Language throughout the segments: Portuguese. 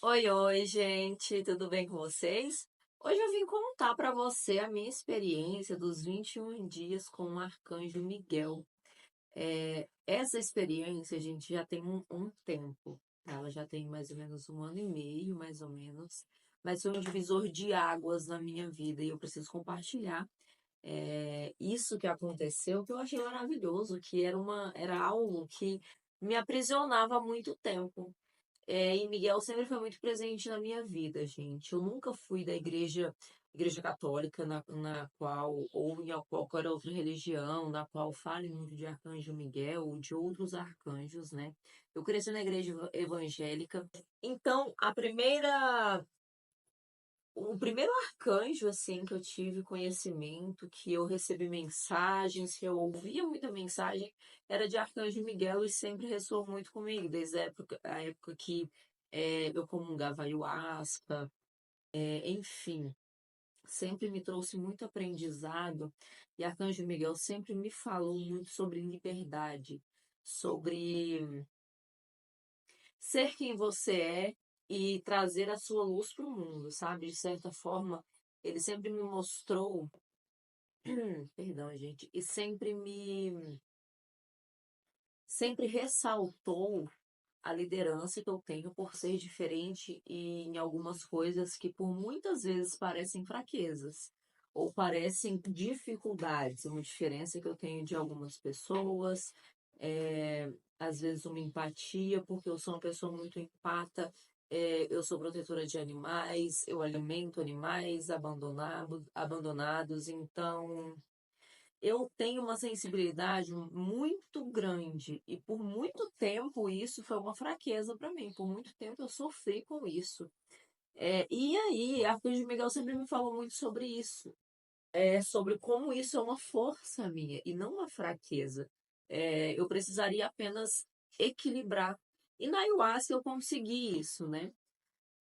Oi, oi, gente, tudo bem com vocês? Hoje eu vim contar para você a minha experiência dos 21 dias com o Arcanjo Miguel. Essa experiência, gente, já tem um tempo, tá? Ela já tem mais ou menos um ano e meio, mais ou menos, mas foi um divisor de águas na minha vida e eu preciso compartilhar isso que aconteceu, que eu achei maravilhoso, que era algo que me aprisionava há muito tempo. E Miguel sempre foi muito presente na minha vida, gente. Eu nunca fui da igreja católica, na qual, ou em qualquer outra religião, na qual fale muito de Arcanjo Miguel ou de outros arcanjos, né? Eu cresci na igreja evangélica. Então, o primeiro arcanjo, assim, que eu tive conhecimento, que eu recebi mensagens, que eu ouvia muita mensagem, era de Arcanjo Miguel e sempre ressoou muito comigo, desde a época que eu comungava ayahuasca, enfim, sempre me trouxe muito aprendizado e Arcanjo Miguel sempre me falou muito sobre liberdade, sobre ser quem você é e trazer a sua luz para o mundo, sabe? De certa forma, ele sempre me mostrou, perdão, gente, e sempre ressaltou a liderança que eu tenho por ser diferente e em algumas coisas que por muitas vezes parecem fraquezas ou parecem dificuldades, uma diferença que eu tenho de algumas pessoas, às vezes uma empatia, porque eu sou uma pessoa muito empata, eu sou protetora de animais, eu alimento animais abandonados, então eu tenho uma sensibilidade muito grande e por muito tempo isso foi uma fraqueza para mim. Por muito tempo eu sofri com isso. E aí, Arcanjo Miguel sempre me falou muito sobre isso, sobre como isso é uma força minha e não uma fraqueza. Eu precisaria apenas equilibrar. E na ayahuasca eu consegui isso, né?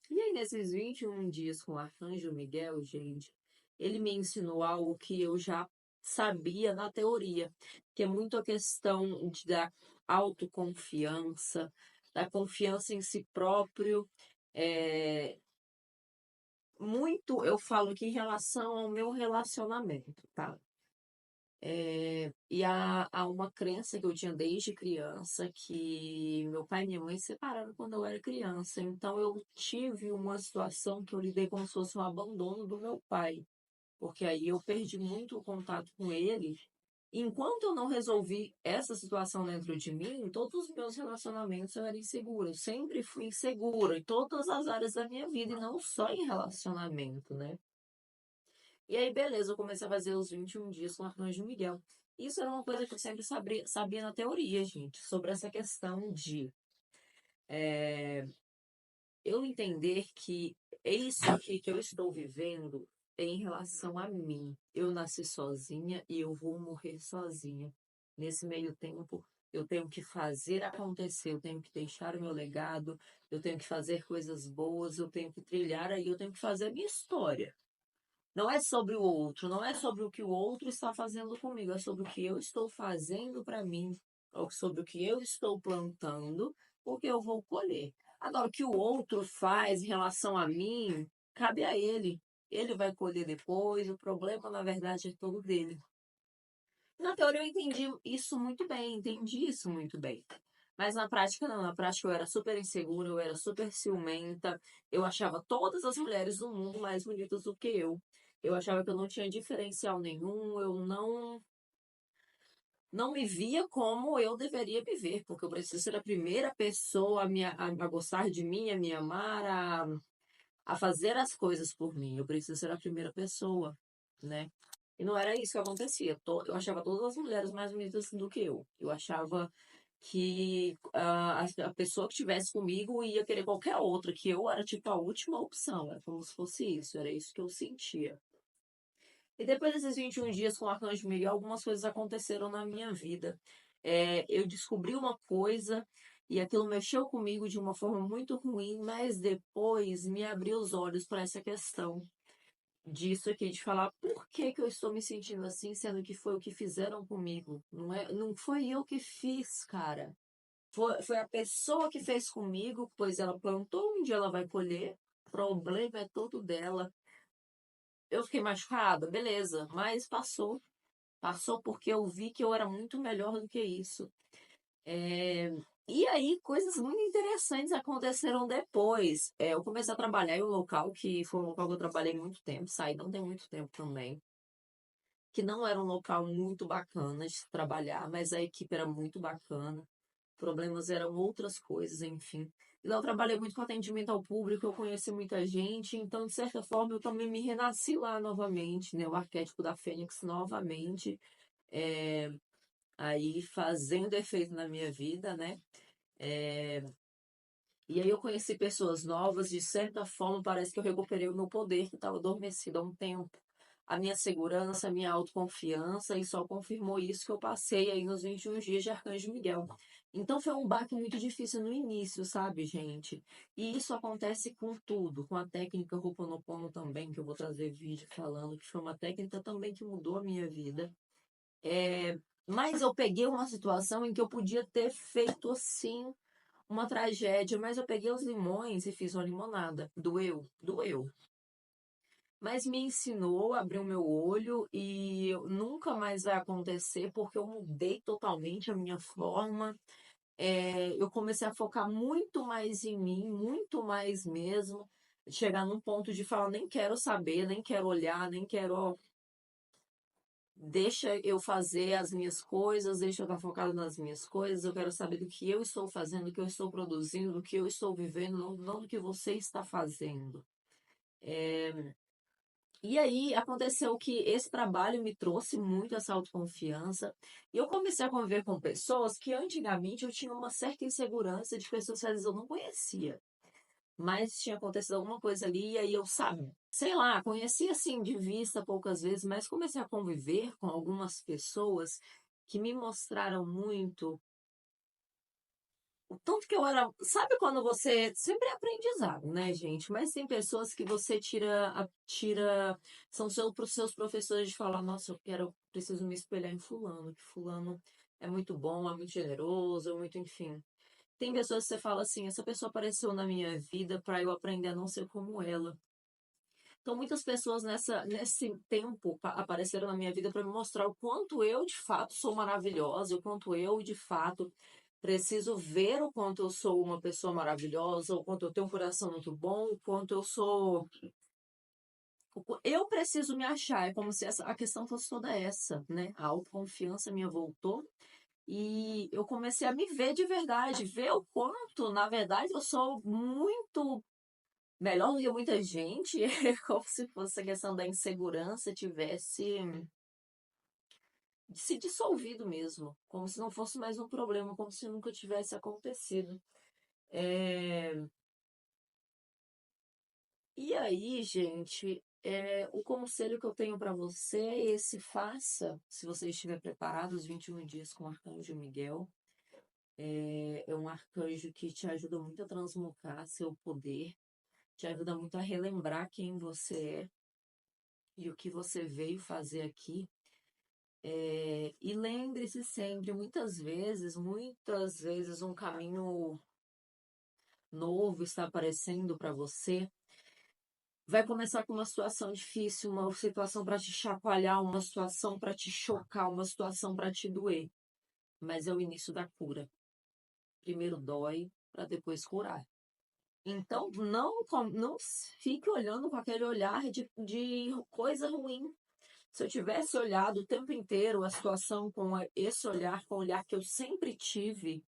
E aí, nesses 21 dias com o Arcanjo Miguel, gente, ele me ensinou algo que eu já sabia na teoria, que é muito a questão da autoconfiança, da confiança em si próprio. É, muito eu falo aqui em relação ao meu relacionamento, tá? Há uma crença que eu tinha desde criança que meu pai e minha mãe se separaram quando eu era criança. Então eu tive uma situação que eu lidei como se fosse um abandono do meu pai, porque aí eu perdi muito o contato com ele. Enquanto eu não resolvi essa situação dentro de mim, todos os meus relacionamentos eu era insegura. Eu sempre fui insegura em todas as áreas da minha vida e não só em relacionamento, né? E aí, beleza, eu comecei a fazer os 21 dias com o Arcanjo Miguel. Isso era uma coisa que eu sempre sabia na teoria, gente, sobre essa questão de eu entender que é isso aqui que eu estou vivendo é em relação a mim. Eu nasci sozinha e eu vou morrer sozinha. Nesse meio tempo, eu tenho que fazer acontecer, eu tenho que deixar o meu legado, eu tenho que fazer coisas boas, eu tenho que trilhar aí, eu tenho que fazer a minha história. Não é sobre o outro, não é sobre o que o outro está fazendo comigo, é sobre o que eu estou fazendo para mim, ou sobre o que eu estou plantando, porque eu vou colher. Agora, o que o outro faz em relação a mim, cabe a ele. Ele vai colher depois, o problema, na verdade, é todo dele. Na teoria, eu entendi isso muito bem, entendi isso muito bem. Mas na prática, não. Na prática, eu era super insegura, eu era super ciumenta. Eu achava todas as mulheres do mundo mais bonitas do que eu. Eu achava que eu não tinha diferencial nenhum, eu não me via como eu deveria me ver, porque eu preciso ser a primeira pessoa a gostar de mim, a me amar, a fazer as coisas por mim. Eu preciso ser a primeira pessoa, né? E não era isso que acontecia. Eu achava todas as mulheres mais bonitas do que eu. Eu achava que a pessoa que estivesse comigo ia querer qualquer outra, que eu era tipo a última opção. Era como se fosse isso, era isso que eu sentia. E depois desses 21 dias com o Arcanjo Miguel, algumas coisas aconteceram na minha vida. Eu descobri uma coisa e aquilo mexeu comigo de uma forma muito ruim, mas depois me abriu os olhos para essa questão disso aqui, de falar por que que eu estou me sentindo assim, sendo que foi o que fizeram comigo. Não foi eu que fiz, cara. foi a pessoa que fez comigo, pois ela plantou, um dia ela vai colher. O problema é todo dela. Eu fiquei machucada, beleza, mas passou. Passou porque eu vi que eu era muito melhor do que isso. É, E aí, coisas muito interessantes aconteceram depois. Eu comecei a trabalhar em um local que foi um local que eu trabalhei muito tempo, saí não tem muito tempo também, que não era um local muito bacana de se trabalhar, mas a equipe era muito bacana. Problemas eram outras coisas, enfim. E lá eu trabalhei muito com atendimento ao público, eu conheci muita gente, então, de certa forma, eu também me renasci lá novamente, né? O arquétipo da Fênix novamente, é, aí fazendo efeito na minha vida, né? É, E aí eu conheci pessoas novas, de certa forma, parece que eu recuperei o meu poder que estava adormecido há um tempo. A minha segurança, a minha autoconfiança, e só confirmou isso que eu passei aí nos 21 dias de Arcanjo Miguel. Então foi um baque muito difícil no início, sabe, gente? E isso acontece com tudo, com a técnica Ho'oponopono também, que eu vou trazer vídeo falando, que foi uma técnica também que mudou a minha vida. Mas eu peguei uma situação em que eu podia ter feito assim uma tragédia, mas eu peguei os limões e fiz uma limonada. Doeu, doeu. Mas me ensinou, abriu meu olho e nunca mais vai acontecer porque eu mudei totalmente a minha forma. Eu comecei a focar muito mais em mim, muito mais mesmo. Chegar num ponto de falar, nem quero saber, nem quero olhar, nem quero. Deixa eu fazer as minhas coisas, deixa eu estar focado nas minhas coisas. Eu quero saber do que eu estou fazendo, do que eu estou produzindo, do que eu estou vivendo, não do que você está fazendo. E aí aconteceu que esse trabalho me trouxe muito essa autoconfiança. E eu comecei a conviver com pessoas que antigamente eu tinha uma certa insegurança de pessoas que às vezes eu não conhecia. Mas tinha acontecido alguma coisa ali, e aí eu, sabe, sei lá, conheci assim de vista poucas vezes, mas comecei a conviver com algumas pessoas que me mostraram muito o tanto que eu era. Sabe quando você. Sempre é aprendizado, né, gente? Mas tem pessoas que você tira. São seus professores de falar, nossa, preciso me espelhar em fulano, que fulano é muito bom, é muito generoso, é muito, enfim. Tem pessoas que você fala assim, essa pessoa apareceu na minha vida para eu aprender a não ser como ela. Então, muitas pessoas nesse tempo apareceram na minha vida para me mostrar o quanto eu, de fato, sou maravilhosa, o quanto eu, de fato, preciso ver o quanto eu sou uma pessoa maravilhosa, o quanto eu tenho um coração muito bom, o quanto eu sou. Eu preciso me achar. É como se a questão fosse toda essa, né? A autoconfiança minha voltou e eu comecei a me ver de verdade, ver o quanto, na verdade, eu sou muito melhor do que muita gente. É como se fosse a questão da insegurança tivesse se dissolvido mesmo, como se não fosse mais um problema, como se nunca tivesse acontecido. É, E aí, gente, o conselho que eu tenho para você é esse: faça, se você estiver preparado, os 21 dias com o Arcanjo Miguel. É um arcanjo que te ajuda muito a transmutar seu poder, te ajuda muito a relembrar quem você é e o que você veio fazer aqui. E lembre-se sempre, muitas vezes um caminho novo está aparecendo para você. Vai começar com uma situação difícil, uma situação para te chacoalhar, uma situação para te chocar, uma situação para te doer. Mas é o início da cura. Primeiro dói, para depois curar. Então, não fique olhando com aquele olhar de coisa ruim. Se eu tivesse olhado o tempo inteiro a situação com esse olhar, com o olhar que eu sempre tive,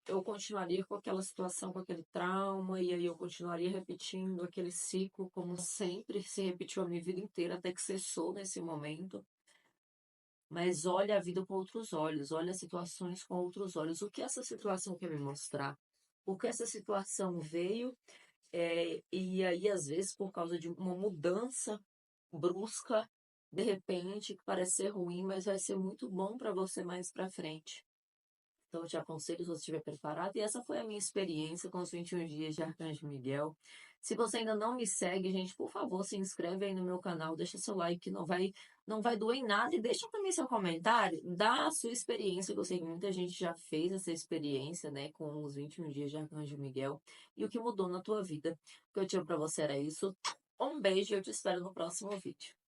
eu continuaria com aquela situação, com aquele trauma, e aí eu continuaria repetindo aquele ciclo, como sempre se repetiu a minha vida inteira, até que cessou nesse momento. Mas olha a vida com outros olhos, olha as situações com outros olhos. O que essa situação quer me mostrar? O que essa situação veio, e aí, às vezes, por causa de uma mudança brusca, de repente, que parece ser ruim, mas vai ser muito bom para você mais para frente. Então, eu te aconselho se você estiver preparado. E essa foi a minha experiência com os 21 dias de Arcanjo Miguel. Se você ainda não me segue, gente, por favor, se inscreve aí no meu canal, deixa seu like, que não vai doer em nada. E deixa também seu comentário da sua experiência, que eu sei que muita gente já fez essa experiência, né, com os 21 dias de Arcanjo Miguel. E o que mudou na tua vida. O que eu tinha pra você era isso. Um beijo e eu te espero no próximo vídeo.